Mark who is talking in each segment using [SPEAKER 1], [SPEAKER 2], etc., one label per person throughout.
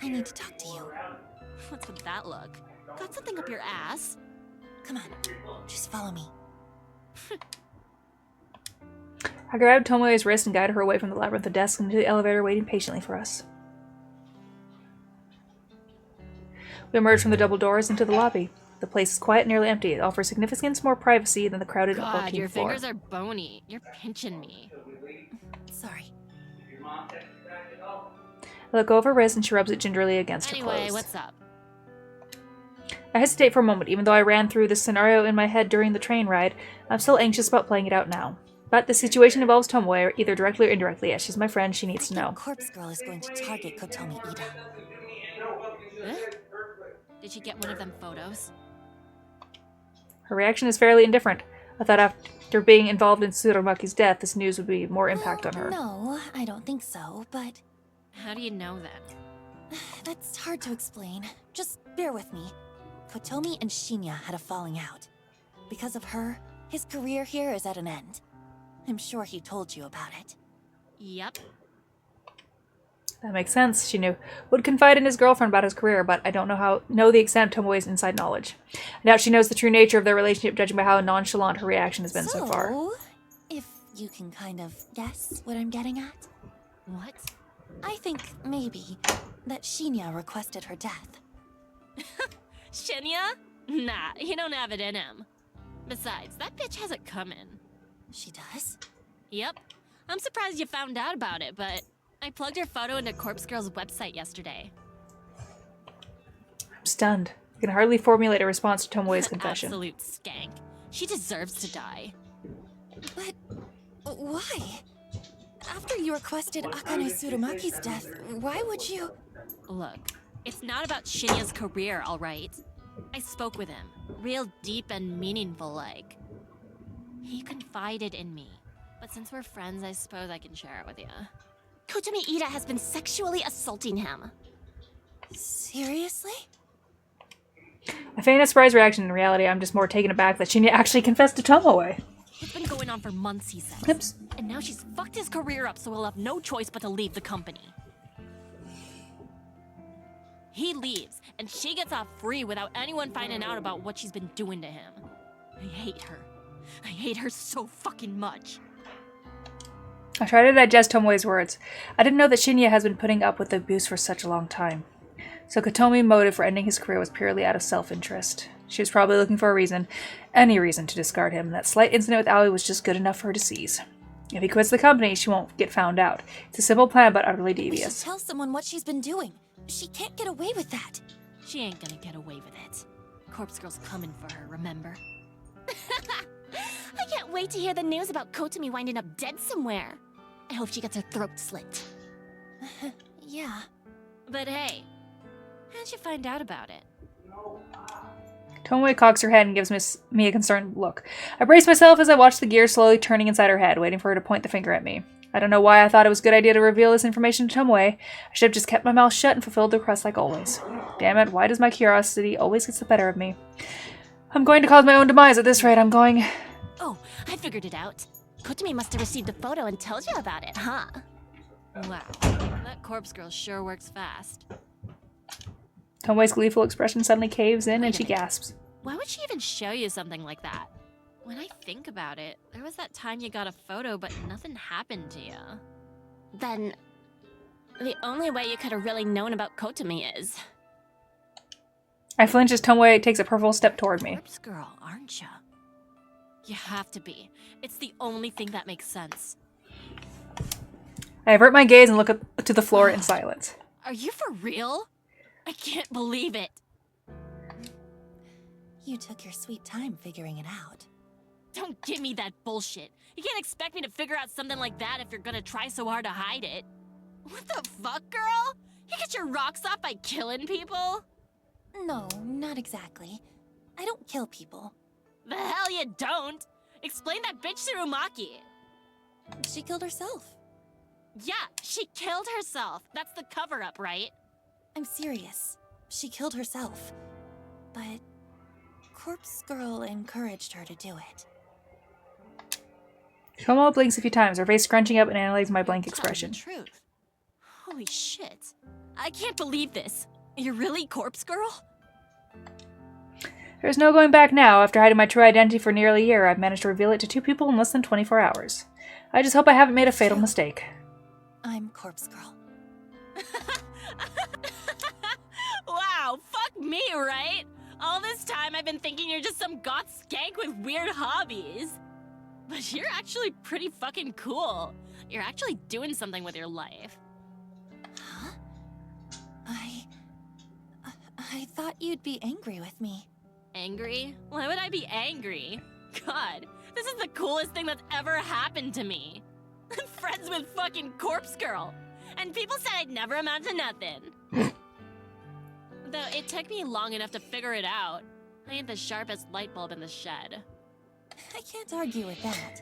[SPEAKER 1] I need to talk to you.
[SPEAKER 2] What's with that look? Got something up your ass?
[SPEAKER 1] Come on, just follow me.
[SPEAKER 3] I grabbed Tomoe's wrist and guided her away from the labyrinth of desks into the elevator waiting patiently for us. We emerged from the double doors into the lobby. The place is quiet and nearly empty. It offers significantly more privacy than the crowded 14th floor.
[SPEAKER 2] God, your fingers are bony. You're pinching me.
[SPEAKER 1] Sorry.
[SPEAKER 3] I look over her wrist and she rubs it gingerly against her clothes.
[SPEAKER 2] Anyway, what's up?
[SPEAKER 3] I hesitate for a moment. Even though I ran through this scenario in my head during the train ride, I'm still anxious about playing it out now. But the situation involves Tomoe, either directly or indirectly. As she's my friend, she needs to know.
[SPEAKER 1] Corpse Girl is going to target Kotomi Ida.
[SPEAKER 2] Huh? Did she get one of them photos?
[SPEAKER 3] Her reaction is fairly indifferent. I thought after being involved in Tsurumaki's death, this news would be more impact on her.
[SPEAKER 1] No, I don't think so, but...
[SPEAKER 2] How do you know that?
[SPEAKER 1] That's hard to explain. Just bear with me. Kotomi and Shinya had a falling out. Because of her, his career here is at an end. I'm sure he told you about it.
[SPEAKER 2] Yep.
[SPEAKER 3] That makes sense. She would confide in his girlfriend about his career, but I don't know the extent of Tomoe's inside knowledge. I doubt she knows the true nature of their relationship, judging by how nonchalant her reaction has been so far.
[SPEAKER 1] If you can kind of guess what I'm getting at?
[SPEAKER 2] What?
[SPEAKER 1] I think maybe that Shinya requested her death.
[SPEAKER 2] Shinya? Nah, he don't have it in him. Besides, that bitch has it coming.
[SPEAKER 1] She does?
[SPEAKER 2] Yep. I'm surprised you found out about it, but I plugged her photo into Corpse Girl's website yesterday.
[SPEAKER 3] I'm stunned. I can hardly formulate a response to Tomoe's confession.
[SPEAKER 2] Absolute skank. She deserves to die.
[SPEAKER 1] But why? After you requested Akane Tsurumaki's death, why would you...
[SPEAKER 2] Look, it's not about Shinya's career, alright? I spoke with him. Real deep and meaningful-like. He confided in me. But since we're friends, I suppose I can share it with you. Kotomi Ida has been sexually assaulting him.
[SPEAKER 1] Seriously?
[SPEAKER 3] I feign a surprised reaction. In reality, I'm just more taken aback that Shinya actually confessed to Tomoe.
[SPEAKER 2] It's been going on for months, he says.
[SPEAKER 3] Oops.
[SPEAKER 2] And now she's fucked his career up, so he'll have no choice but to leave the company. He leaves, and she gets off free without anyone finding out about what she's been doing to him. I hate her. I hate her so fucking much.
[SPEAKER 3] I try to digest Tomoe's words. I didn't know that Shinya has been putting up with the abuse for such a long time. So Kotomi's motive for ending his career was purely out of self-interest. She was probably looking for a reason, any reason, to discard him, and that slight incident with Aoi was just good enough for her to seize. If he quits the company, she won't get found out. It's a simple plan, but utterly devious.
[SPEAKER 1] We should tell someone what she's been doing. She can't get away with that.
[SPEAKER 2] She ain't gonna get away with it. Corpse Girl's coming for her, remember? I can't wait to hear the news about Kotomi winding up dead somewhere. I hope she gets her throat slit.
[SPEAKER 1] Yeah.
[SPEAKER 2] But hey, how'd you find out about it?
[SPEAKER 3] Tomoe cocks her head and gives me a concerned look. I brace myself as I watch the gears slowly turning inside her head, waiting for her to point the finger at me. I don't know why I thought it was a good idea to reveal this information to Tomoe. I should have just kept my mouth shut and fulfilled the request like always. Damn it, why does my curiosity always get the better of me? I'm going to cause my own demise at this rate. I'm going...
[SPEAKER 2] Oh, I figured it out. Kotomi must have received a photo and told you about it, huh? Wow, that Corpse Girl sure works fast.
[SPEAKER 3] Tomoe's gleeful expression suddenly caves in and she gasps.
[SPEAKER 2] Why would she even show you something like that? When I think about it, there was that time you got a photo, but nothing happened to you. Then, the only way you could have really known about Kotomi is...
[SPEAKER 3] I flinch as Tomoe takes a purple step toward me.
[SPEAKER 2] Corpse Girl, aren't you? You have to be. It's the only thing that makes sense.
[SPEAKER 3] I avert my gaze and look up to the floor in silence.
[SPEAKER 2] Are you for real? I can't believe it.
[SPEAKER 1] You took your sweet time figuring it out.
[SPEAKER 2] Don't give me that bullshit. You can't expect me to figure out something like that if you're gonna try so hard to hide it. What the fuck, girl? You get your rocks off by killing people?
[SPEAKER 1] No, not exactly. I don't kill people.
[SPEAKER 2] The hell you don't! Explain that bitch Tsurumaki.
[SPEAKER 1] She killed herself.
[SPEAKER 2] Yeah, she killed herself. That's the cover-up, right?
[SPEAKER 1] I'm serious. She killed herself. But Corpse Girl encouraged her to do it.
[SPEAKER 3] Tomoe blinks a few times, her face scrunching up and analyzes my blank expression.
[SPEAKER 2] Truth. Holy shit. I can't believe this. You're really Corpse Girl?
[SPEAKER 3] There's no going back now. After hiding my true identity for nearly a year, I've managed to reveal it to 2 people in less than 24 hours. I just hope I haven't made a fatal mistake.
[SPEAKER 1] I'm Corpse Girl.
[SPEAKER 2] Wow, fuck me, right? All this time I've been thinking you're just some goth skank with weird hobbies. But you're actually pretty fucking cool. You're actually doing something with your life.
[SPEAKER 1] Huh? I thought you'd be angry with me.
[SPEAKER 2] Angry? Why would I be angry? God, this is the coolest thing that's ever happened to me. I'm friends with fucking Corpse Girl. And people said I'd never amount to nothing. Though it took me long enough to figure it out. I ain't the sharpest light bulb in the shed.
[SPEAKER 1] I can't argue with that.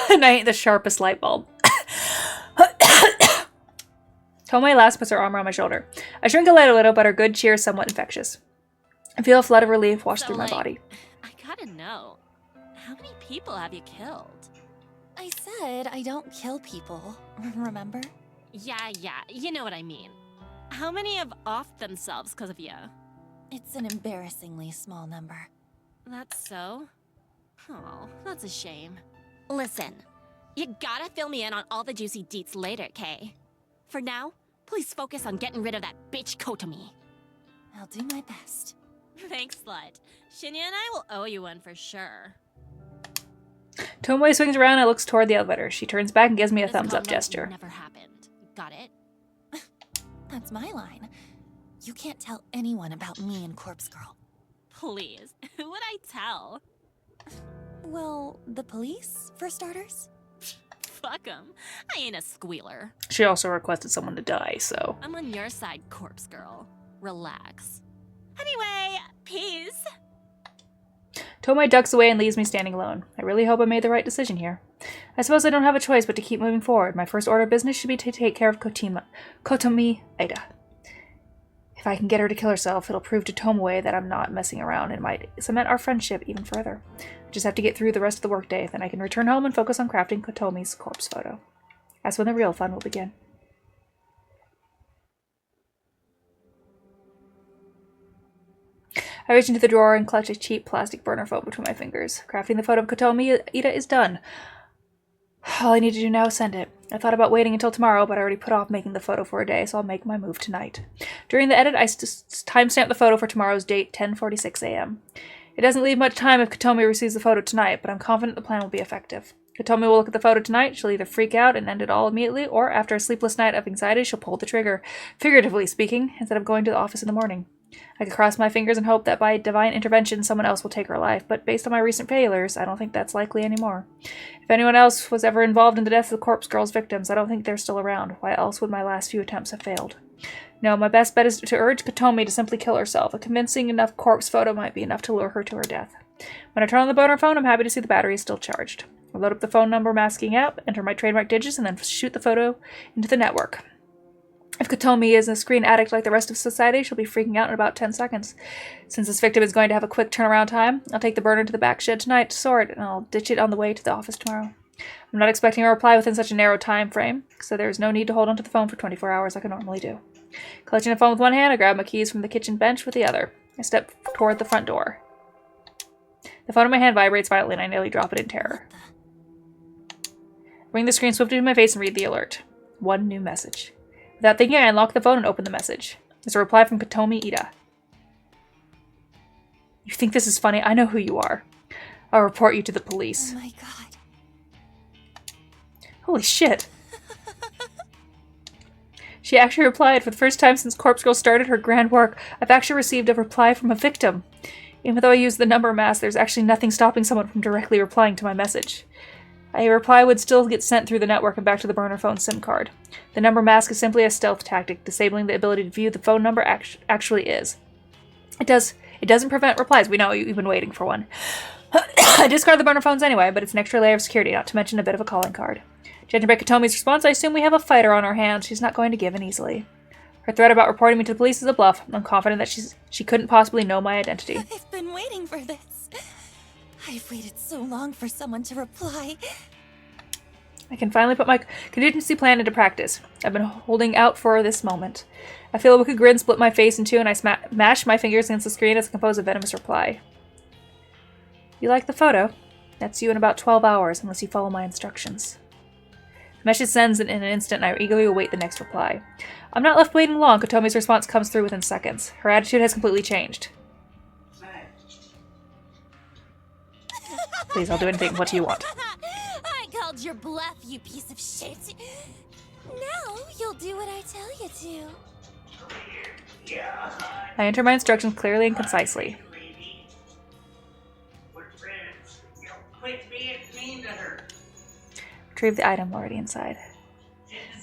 [SPEAKER 3] And I ain't the sharpest light bulb. Tomoe last puts her arm around my shoulder. I shrink a little, but her good cheer is somewhat infectious. I feel a flood of relief wash through my body.
[SPEAKER 2] I gotta know, how many people have you killed?
[SPEAKER 1] I said I don't kill people, remember?
[SPEAKER 2] Yeah, you know what I mean. How many have offed themselves because of you?
[SPEAKER 1] It's an embarrassingly small number.
[SPEAKER 2] That's so? Oh, that's a shame. Listen, you gotta fill me in on all the juicy deets later, Kay. For now, please focus on getting rid of that bitch Kotomi.
[SPEAKER 1] I'll do my best.
[SPEAKER 2] Thanks, slut. Shinya and I will owe you one for sure.
[SPEAKER 3] Tomoe swings around and looks toward the elevator. She turns back and gives me a
[SPEAKER 2] This
[SPEAKER 3] thumbs up
[SPEAKER 2] combo
[SPEAKER 3] gesture.
[SPEAKER 2] never happened. Got it?
[SPEAKER 1] That's my line. You can't tell anyone about me and Corpse Girl.
[SPEAKER 2] Please, who would I tell?
[SPEAKER 1] Well, the police, for starters?
[SPEAKER 2] Fuck 'em. I ain't a squealer.
[SPEAKER 3] She also requested someone to die, so...
[SPEAKER 2] I'm on your side, Corpse Girl. Relax. Anyway, peace.
[SPEAKER 3] Tomoe ducks away and leaves me standing alone. I really hope I made the right decision here. I suppose I don't have a choice but to keep moving forward. My first order of business should be to take care of Kotomi Ida. If I can get her to kill herself, it'll prove to Tomoe that I'm not messing around and might cement our friendship even further. I just have to get through the rest of the workday, then I can return home and focus on crafting Kotomi's corpse photo. That's when the real fun will begin. I reach into the drawer and clutch a cheap plastic burner phone between my fingers. Crafting the photo of Kotomi Ida is done. All I need to do now is send it. I thought about waiting until tomorrow, but I already put off making the photo for a day, so I'll make my move tonight. During the edit, I timestamp the photo for tomorrow's date, 10:46 a.m. It doesn't leave much time if Kotomi receives the photo tonight, but I'm confident the plan will be effective. Kotomi will look at the photo tonight. She'll either freak out and end it all immediately, or after a sleepless night of anxiety, she'll pull the trigger, figuratively speaking, instead of going to the office in the morning. I could cross my fingers and hope that by divine intervention someone else will take her life, but based on my recent failures, I don't think that's likely anymore. If anyone else was ever involved in the deaths of the Corpse Girl's victims, I don't think they're still around. Why else would my last few attempts have failed? No, my best bet is to urge Kotomi to simply kill herself. A convincing enough corpse photo might be enough to lure her to her death. When I turn on the burner phone, I'm happy to see the battery is still charged. I load up the phone number masking app, enter my trademark digits, and then shoot the photo into the network. If Kotomi is a screen addict like the rest of society, she'll be freaking out in about 10 seconds. Since this victim is going to have a quick turnaround time, I'll take the burner to the back shed tonight to sort, and I'll ditch it on the way to the office tomorrow. I'm not expecting a reply within such a narrow time frame, so there's no need to hold onto the phone for 24 hours like I normally do. Clutching the phone with one hand, I grab my keys from the kitchen bench with the other. I step toward the front door. The phone in my hand vibrates violently, and I nearly drop it in terror. I bring the screen swiftly to my face and read the alert. One new message. Without thinking, I unlock the phone and open the message. There's a reply from Kotomi Ida. You think this is funny? I know who you are. I'll report you to the police.
[SPEAKER 1] Oh my god.
[SPEAKER 3] Holy shit. She actually replied. For the first time since Corpse Girl started her grand work, I've actually received a reply from a victim. Even though I used the number mask, there's actually nothing stopping someone from directly replying to my message. A reply would still get sent through the network and back to the burner phone SIM card. The number mask is simply a stealth tactic, disabling the ability to view the phone number actually is. It doesn't prevent replies. We know you've been waiting for one. I discard the burner phones anyway, but it's an extra layer of security, not to mention a bit of a calling card. Judging by Kotomi's response, I assume we have a fighter on our hands. She's not going to give in easily. Her threat about reporting me to the police is a bluff. I'm confident that she couldn't possibly know my identity.
[SPEAKER 1] I've been waiting for this. I've waited so long for someone to reply.
[SPEAKER 3] I can finally put my contingency plan into practice. I've been holding out for this moment. I feel a wicked grin split my face in two, and I mash my fingers against the screen as I compose a venomous reply. You like the photo? That's you in about 12 hours, unless you follow my instructions. The message sends in an instant, and I eagerly await the next reply. I'm not left waiting long. Kotomi's response comes through within seconds. Her attitude has completely changed. Please, I'll do anything. What do you want?
[SPEAKER 1] I called your bluff, you piece of shit. Now you'll do what I tell you to.
[SPEAKER 3] I enter my instructions clearly and concisely. Retrieve the item already inside.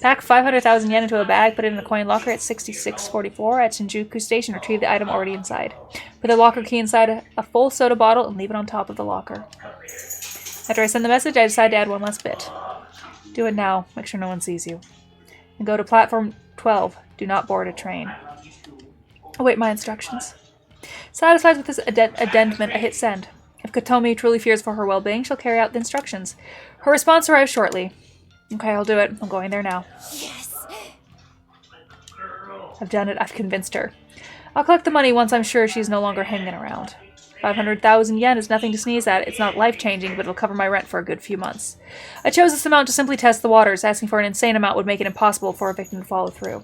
[SPEAKER 3] Pack 500,000 yen into a bag, put it in the coin locker at 6644 at Shinjuku Station. Retrieve the item already inside. Put the locker key inside a full soda bottle and leave it on top of the locker. After I send the message, I decide to add one last bit. Do it now. Make sure no one sees you. And go to platform 12. Do not board a train. Await my instructions. Satisfied with this addendum, I hit send. If Kotomi truly fears for her well-being, she'll carry out the instructions. Her response arrives shortly. Okay, I'll do it. I'm going there now.
[SPEAKER 1] Yes.
[SPEAKER 3] I've done it. I've convinced her. I'll collect the money once I'm sure she's no longer hanging around. 500,000 yen is nothing to sneeze at. It's not life-changing, but it'll cover my rent for a good few months. I chose this amount to simply test the waters. Asking for an insane amount would make it impossible for a victim to follow through.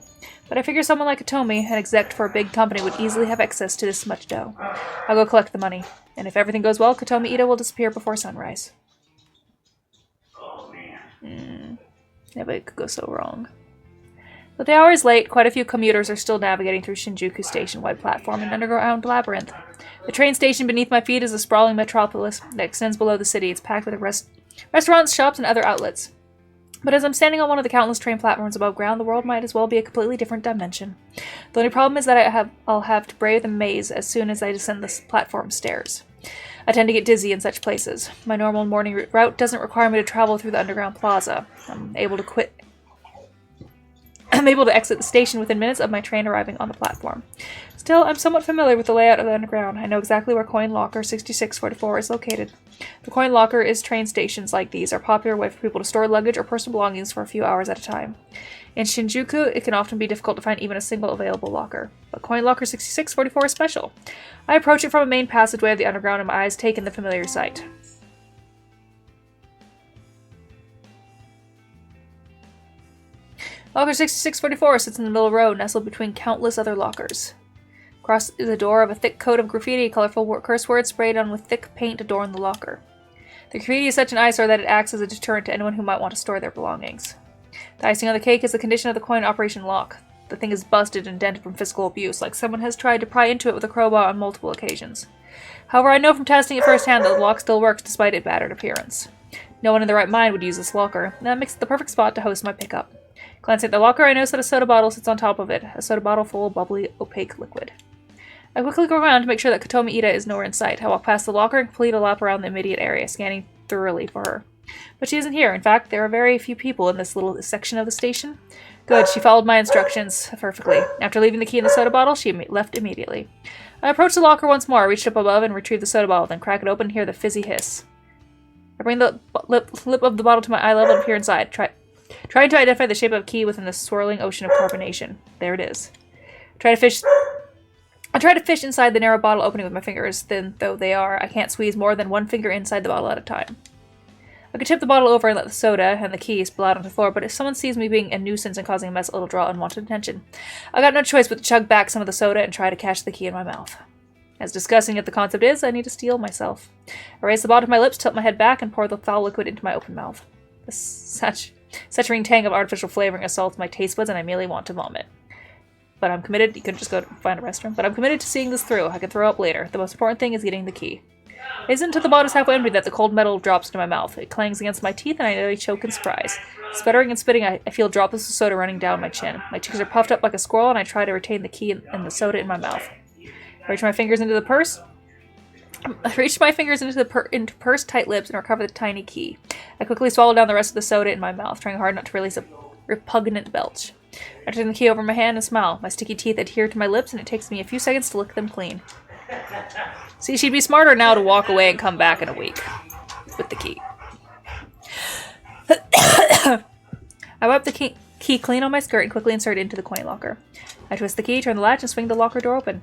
[SPEAKER 3] But I figure someone like Kotomi, an exec for a big company, would easily have access to this much dough. I'll go collect the money. And if everything goes well, Kotomi Ida will disappear before sunrise. Yeah, but it could go so wrong. But the hour is late. Quite a few commuters are still navigating through Shinjuku Station-wide platform and underground labyrinth. The train station beneath my feet is a sprawling metropolis that extends below the city. It's packed with restaurants, shops, and other outlets. But as I'm standing on one of the countless train platforms above ground, the world might as well be a completely different dimension. The only problem is that I'll have to brave the maze as soon as I descend the platform stairs. I tend to get dizzy in such places. My normal morning route doesn't require me to travel through the underground plaza. I'm able to exit the station within minutes of my train arriving on the platform. Still, I'm somewhat familiar with the layout of the underground. I know exactly where Coin Locker 6644 is located. The Coin Locker is train stations like these are a popular way for people to store luggage or personal belongings for a few hours at a time. In Shinjuku, it can often be difficult to find even a single available locker. But Coin Locker 6644 is special. I approach it from a main passageway of the underground and my eyes take in the familiar sight. Locker 6644 sits in the middle row, nestled between countless other lockers. Across the door of a thick coat of graffiti, colorful curse words sprayed on with thick paint adorn the locker. The graffiti is such an eyesore that it acts as a deterrent to anyone who might want to store their belongings. The icing on the cake is the condition of the coin operation lock. The thing is busted and dented from physical abuse, like someone has tried to pry into it with a crowbar on multiple occasions. However, I know from testing it firsthand that the lock still works despite its battered appearance. No one in their right mind would use this locker, and that makes it the perfect spot to host my pickup. Glancing at the locker, I notice that a soda bottle sits on top of it, a soda bottle full of bubbly, opaque liquid. I quickly go around to make sure that Kotomi Ida is nowhere in sight. I walk past the locker and complete a lap around the immediate area, scanning thoroughly for her. But she isn't here. In fact, there are very few people in this little section of the station. Good, she followed my instructions perfectly. After leaving the key in the soda bottle, she left immediately. I approached the locker once more, reached up above and retrieved the soda bottle, then crack it open and hear the fizzy hiss. I bring the lip of the bottle to my eye level and peer inside, trying to identify the shape of a key within the swirling ocean of carbonation. There it is. I try to fish inside the narrow bottle opening with my fingers. Thin though they are, I can't squeeze more than one finger inside the bottle at a time. I could tip the bottle over and let the soda and the key spill out onto the floor, but if someone sees me being a nuisance and causing a mess, it'll draw unwanted attention. I got no choice but to chug back some of the soda and try to catch the key in my mouth. As disgusting as the concept is, I need to steel myself. I raise the bottle to my lips, tilt my head back, and pour the foul liquid into my open mouth. The saturating tang of artificial flavoring assaults my taste buds, and I merely want to vomit. But I'm committed. You couldn't just go find a restroom. But I'm committed to seeing this through. I can throw up later. The most important thing is getting the key. It isn't until the bottle is halfway empty that the cold metal drops into my mouth. It clangs against my teeth, and I nearly choke in surprise. Sputtering and spitting, I feel droplets of soda running down my chin. My cheeks are puffed up like a squirrel, and I try to retain the key and the soda in my mouth. I reach my fingers into the purse. Into purse-tight lips and recover the tiny key. I quickly swallow down the rest of the soda in my mouth, trying hard not to release a repugnant belch. I turn the key over my hand and smile. My sticky teeth adhere to my lips, and it takes me a few seconds to lick them clean. See, she'd be smarter now to walk away and come back in a week with the key. I wipe the key clean on my skirt and quickly insert it into the coin locker. I twist the key, turn the latch, and swing the locker door open.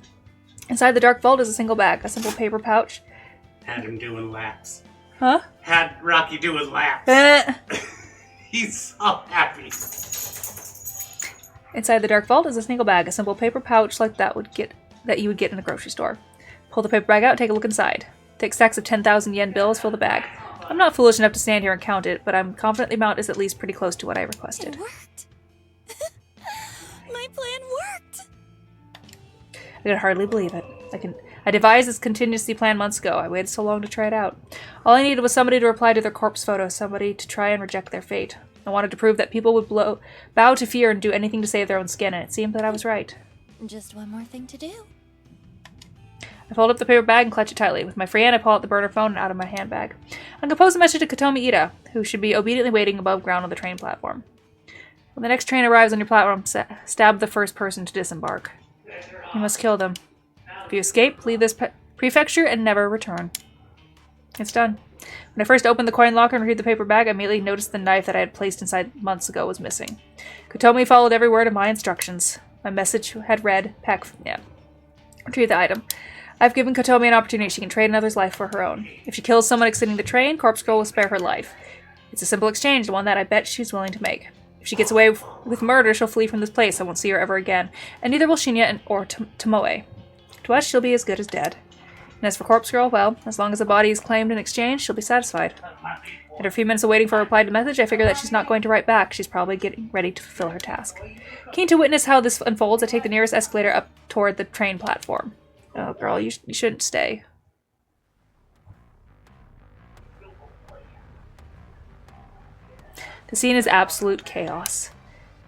[SPEAKER 3] Inside the dark vault is a single bag, a simple paper pouch.
[SPEAKER 4] Had him doing laps.
[SPEAKER 3] Huh?
[SPEAKER 4] Had Rocky doing laps. He's so happy.
[SPEAKER 3] Inside the dark vault is a single bag, a simple paper pouch like that you would get in a grocery store. Pull the paper bag out and take a look inside. Thick stacks of 10,000 yen bills fill the bag. I'm not foolish enough to stand here and count it, but I'm confident the amount is at least pretty close to what I requested.
[SPEAKER 1] It worked. My plan worked.
[SPEAKER 3] I could hardly believe it. I devised this contingency plan months ago. I waited so long to try it out. All I needed was somebody to reply to their corpse photo, somebody to try and reject their fate. I wanted to prove that people would bow to fear and do anything to save their own skin, and it seemed that I was right.
[SPEAKER 1] Just one more thing to do.
[SPEAKER 3] I fold up the paper bag and clutch it tightly. With my free hand, I pull out the burner phone and out of my handbag. I compose a message to Kotomi Ida, who should be obediently waiting above ground on the train platform. When the next train arrives on your platform, stab the first person to disembark. You must kill them. If you escape, leave this prefecture and never return. It's done. When I first opened the coin locker and retrieved the paper bag, I immediately noticed the knife that I had placed inside months ago was missing. Kotomi followed every word of my instructions. My message had read, retrieve the item. I've given Kotomi an opportunity. She can trade another's life for her own. If she kills someone exiting the train, Corpse Girl will spare her life. It's a simple exchange, the one that I bet she's willing to make. If she gets away with murder, she'll flee from this place. I won't see her ever again. And neither will Shinya or Tomoe. To us, she'll be as good as dead. And as for Corpse Girl, well, as long as the body is claimed in exchange, she'll be satisfied. After a few minutes of waiting for a reply to the message, I figure that she's not going to write back. She's probably getting ready to fulfill her task. Keen to witness how this unfolds, I take the nearest escalator up toward the train platform. Oh, girl, you shouldn't stay. The scene is absolute chaos.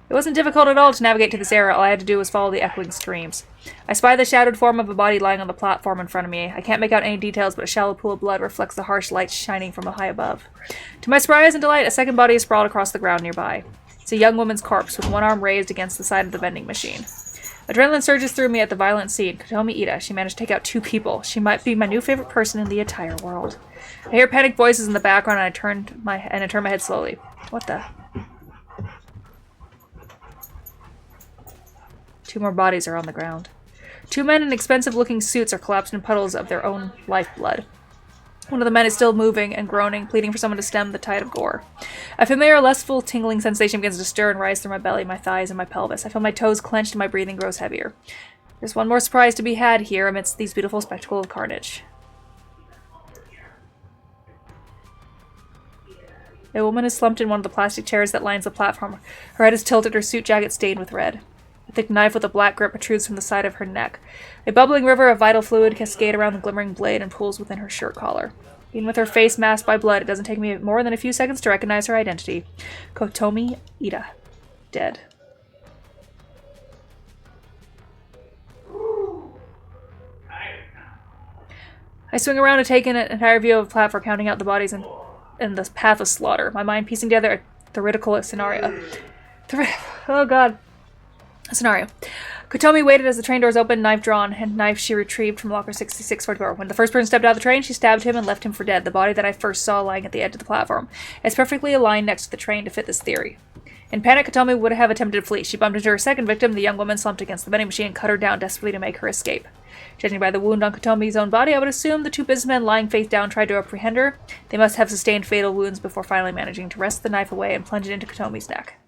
[SPEAKER 3] It wasn't difficult at all to navigate to this area. All I had to do was follow the echoing screams. I spy the shadowed form of a body lying on the platform in front of me. I can't make out any details, but a shallow pool of blood reflects the harsh light shining from high above. To my surprise and delight, a second body is sprawled across the ground nearby. It's a young woman's corpse, with one arm raised against the side of the vending machine. Adrenaline surges through me at the violent scene. Kotomi Ida, she managed to take out 2 people. She might be my new favorite person in the entire world. I hear panicked voices in the background, and I turn my head slowly. What the? 2 more bodies are on the ground. 2 men in expensive-looking suits are collapsed in puddles of their own lifeblood. One of the men is still moving and groaning, pleading for someone to stem the tide of gore. A familiar, lustful, tingling sensation begins to stir and rise through my belly, my thighs, and my pelvis. I feel my toes clenched and my breathing grows heavier. There's one more surprise to be had here amidst these beautiful spectacle of carnage. A woman is slumped in one of the plastic chairs that lines the platform. Her head is tilted, her suit jacket stained with red. A thick knife with a black grip protrudes from the side of her neck. A bubbling river of vital fluid cascades around the glimmering blade and pools within her shirt collar. Even with her face masked by blood, it doesn't take me more than a few seconds to recognize her identity. Kotomi Ida. Dead. I swing around to take in an entire view of the platform, counting out the bodies in the path of slaughter, my mind piecing together a theoretical scenario. Scenario. Kotomi waited as the train doors opened, knife drawn, and knife she retrieved from locker 6644. When the first person stepped out of the train, she stabbed him and left him for dead, the body that I first saw lying at the edge of the platform. It's perfectly aligned next to the train to fit this theory. In panic, Kotomi would have attempted to flee. She bumped into her second victim, the young woman slumped against the vending machine, and cut her down desperately to make her escape. Judging by the wound on Kotomi's own body, I would assume the 2 businessmen lying face down tried to apprehend her. They must have sustained fatal wounds before finally managing to wrest the knife away and plunge it into Kotomi's neck.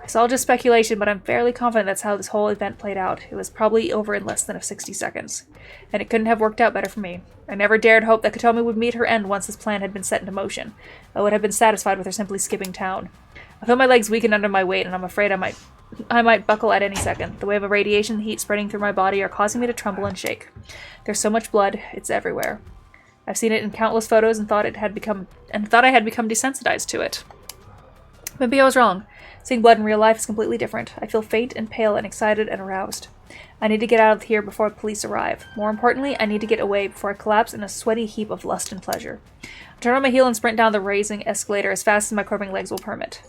[SPEAKER 3] It's all just speculation, but I'm fairly confident that's how this whole event played out. It was probably over in less than 60 seconds. And it couldn't have worked out better for me. I never dared hope that Kotomi would meet her end once this plan had been set into motion. I would have been satisfied with her simply skipping town. I feel my legs weaken under my weight, and I'm afraid I might buckle at any second. The wave of radiation and heat spreading through my body are causing me to tremble and shake. There's so much blood, it's everywhere. I've seen it in countless photos and thought I had become desensitized to it. Maybe I was wrong. Seeing blood in real life is completely different. I feel faint and pale and excited and aroused. I need to get out of here before police arrive. More importantly, I need to get away before I collapse in a sweaty heap of lust and pleasure. I turn on my heel and sprint down the rising escalator as fast as my quivering legs will permit.